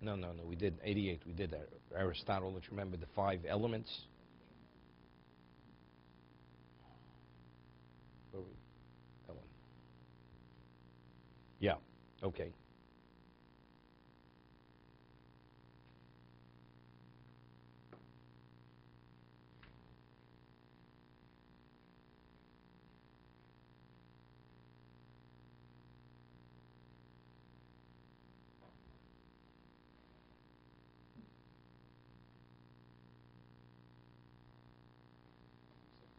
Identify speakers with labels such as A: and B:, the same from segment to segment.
A: No, no, no. We did 88. We did Aristotle. Let's remember the 5 elements. Where were we? That one. Yeah. Okay.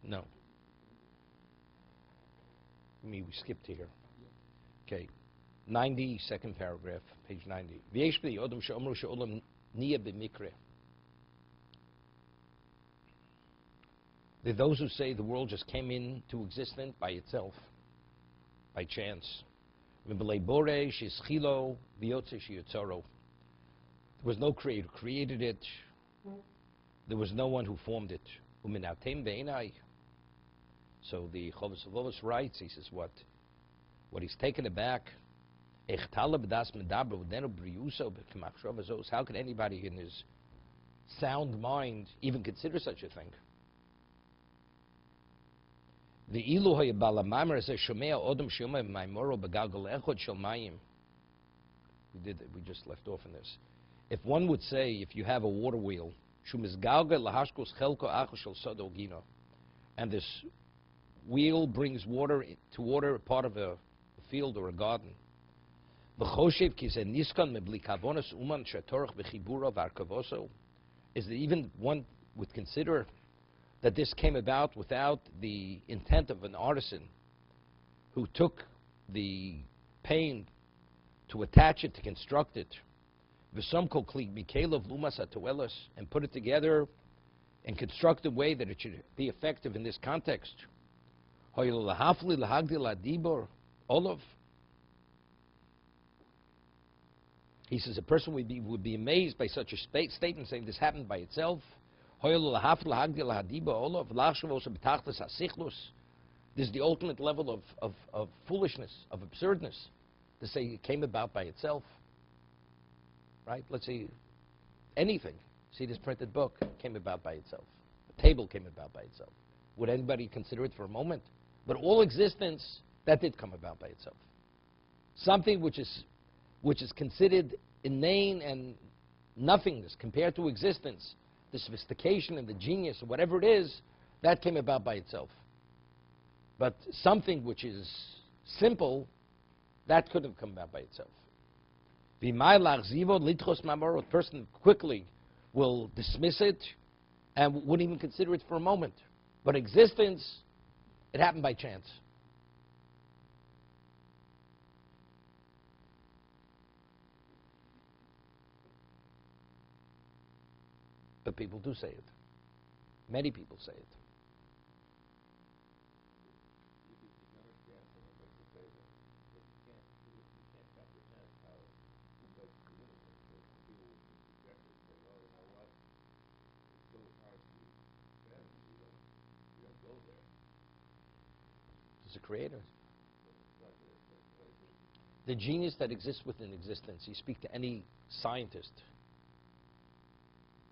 A: No. We skipped here. Okay. 92nd paragraph, page 90. There are those who say the world just came into existence by itself, by chance. There was no creator who created it. There was no one who formed it. So the Chovos HaLevavos writes, he says, what he's taken aback, how could anybody in his sound mind even consider such a thing? We just left off in this. If one would say, if you have a water wheel, and this wheel brings water to water a part of a field or a garden, is that even one would consider that this came about without the intent of an artisan who took the pain to attach it, to construct it, and put it together and construct a way that it should be effective in this context. He says a person would be amazed by such a statement saying this happened by itself. This is the ultimate level of foolishness, of absurdness, to say it came about by itself. Right? Let's say anything. See, this printed book came about by itself. A table came about by itself. Would anybody consider it for a moment? But all existence, that did come about by itself. Something which is considered inane and nothingness compared to existence, the sophistication and the genius, or whatever it is, that came about by itself. But something which is simple, that couldn't have come about by itself. The person quickly will dismiss it and wouldn't even consider it for a moment. But existence, it happened by chance. But people do say it. Many people say it. It's a creator. The genius that exists within existence. You speak to any scientist.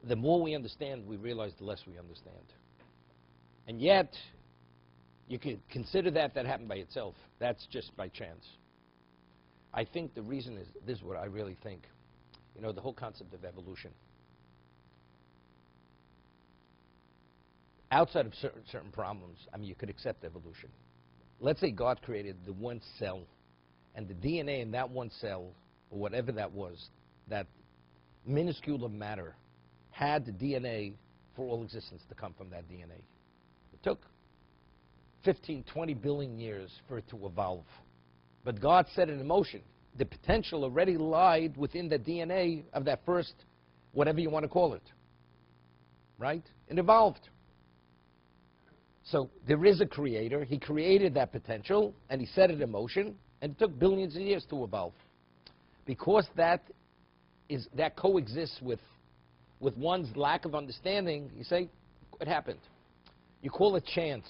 A: The more we understand, we realize the less we understand. And yet, you could consider that happened by itself. That's just by chance. I think the reason is, this is what I really think. You know, the whole concept of evolution. Outside of certain problems, I mean, you could accept evolution. Let's say God created the one cell, and the DNA in that one cell, or whatever that was, that minuscule of matter, had the DNA for all existence to come from that DNA. It took 15, 20 billion years for it to evolve. But God set it in motion. The potential already lied within the DNA of that first, whatever you want to call it. Right? It evolved. So there is a creator. He created that potential, and he set it in motion, and it took billions of years to evolve. Because that coexists with one's lack of understanding, you say, it happened. You call it chance.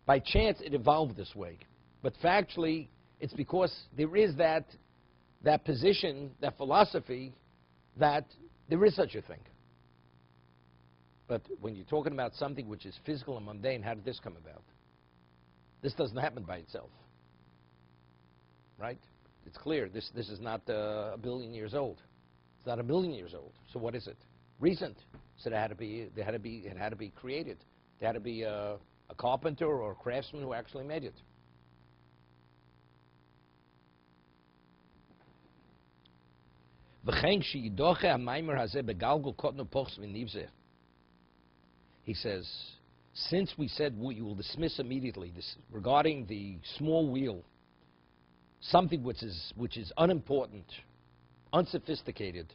A: By chance, it evolved this way. But factually, it's because there is that position, that philosophy, that there is such a thing. But when you're talking about something which is physical and mundane, how did this come about? This doesn't happen by itself, right? It's clear. This is not a billion years old. It's not a billion years old. So what is it? Recent. So it had to be created. There had to be a carpenter or a craftsman who actually made it. He says, since we said we will dismiss immediately this regarding the small wheel, something which is unimportant, unsophisticated,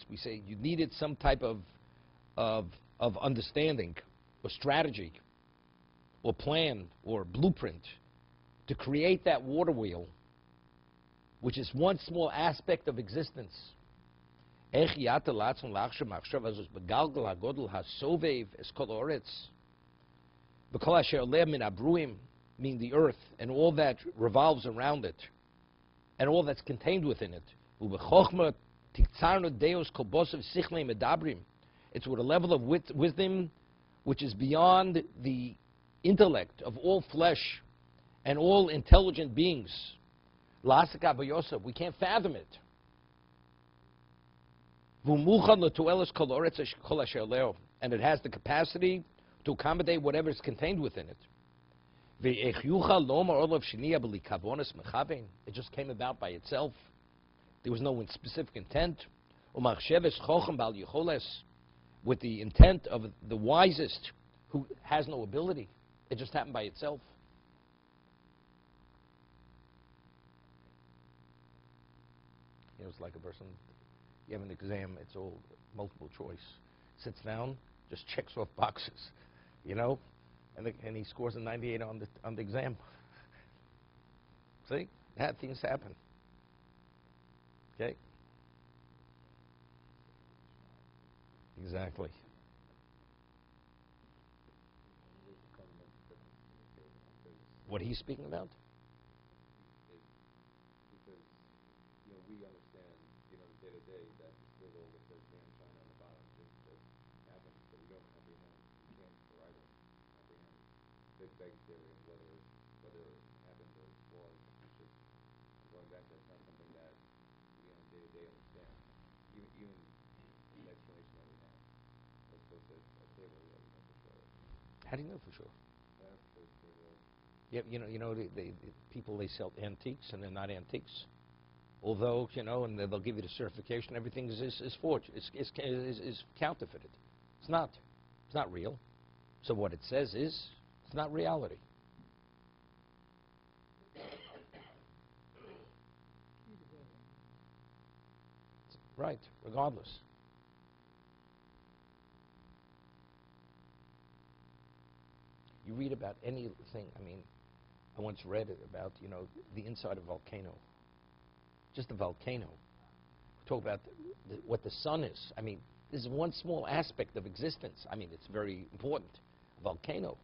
A: we say you needed some type of understanding or strategy or plan or blueprint to create that water wheel, which is one small aspect of existence. Mean the earth and all that revolves around it and all that's contained within it. It's with a level of wisdom which is beyond the intellect of all flesh and all intelligent beings. We can't fathom it. And it has the capacity to accommodate whatever is contained within it. It just came about by itself. There was no specific intent. With the intent of the wisest who has no ability. It just happened by itself. You know, it's like a person, you have an exam, it's all multiple choice. Sits down, just checks off boxes, you know, and he scores a 98 on the exam. See? That things happen. Okay? Exactly. What he's speaking about? How do you know for sure? Yeah, you know, the people, they sell antiques and they're not antiques. Although, you know, and they'll give you the certification, everything is forged, is counterfeited. It's not. It's not real. So what it says is, it's not reality. Right, regardless. You read about anything, I mean, I once read about, you know, the inside of a volcano. Just a volcano. Talk about what the sun is. I mean, this is one small aspect of existence. I mean, it's very important. A volcano.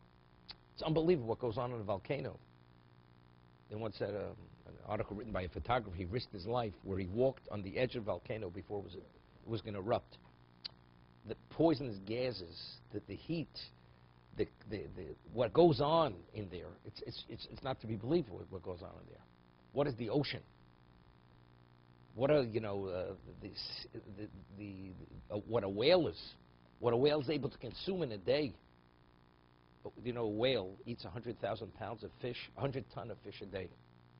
A: It's unbelievable what goes on in a volcano. They once had an article written by a photographer. He risked his life where he walked on the edge of a volcano before it was going to erupt. The poisonous gases, the heat, what goes on in there, it's not to be believed what goes on in there. What is the ocean? What are, you know, what a whale is? What a whale is able to consume in a day? You know, a whale eats 100,000 pounds of fish, 100 ton of fish a day,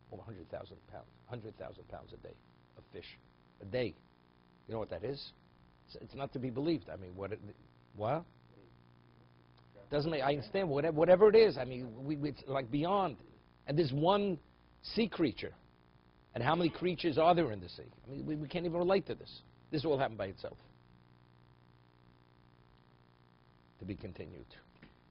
A: or 100,000 pounds, 100,000 pounds a day of fish a day. You know what that is? It's not to be believed. I mean, what? Doesn't make, I understand whatever it is. I mean, it's like beyond. And there's one sea creature. And how many creatures are there in the sea? I mean, we can't even relate to this. This all happened by itself. To be continued.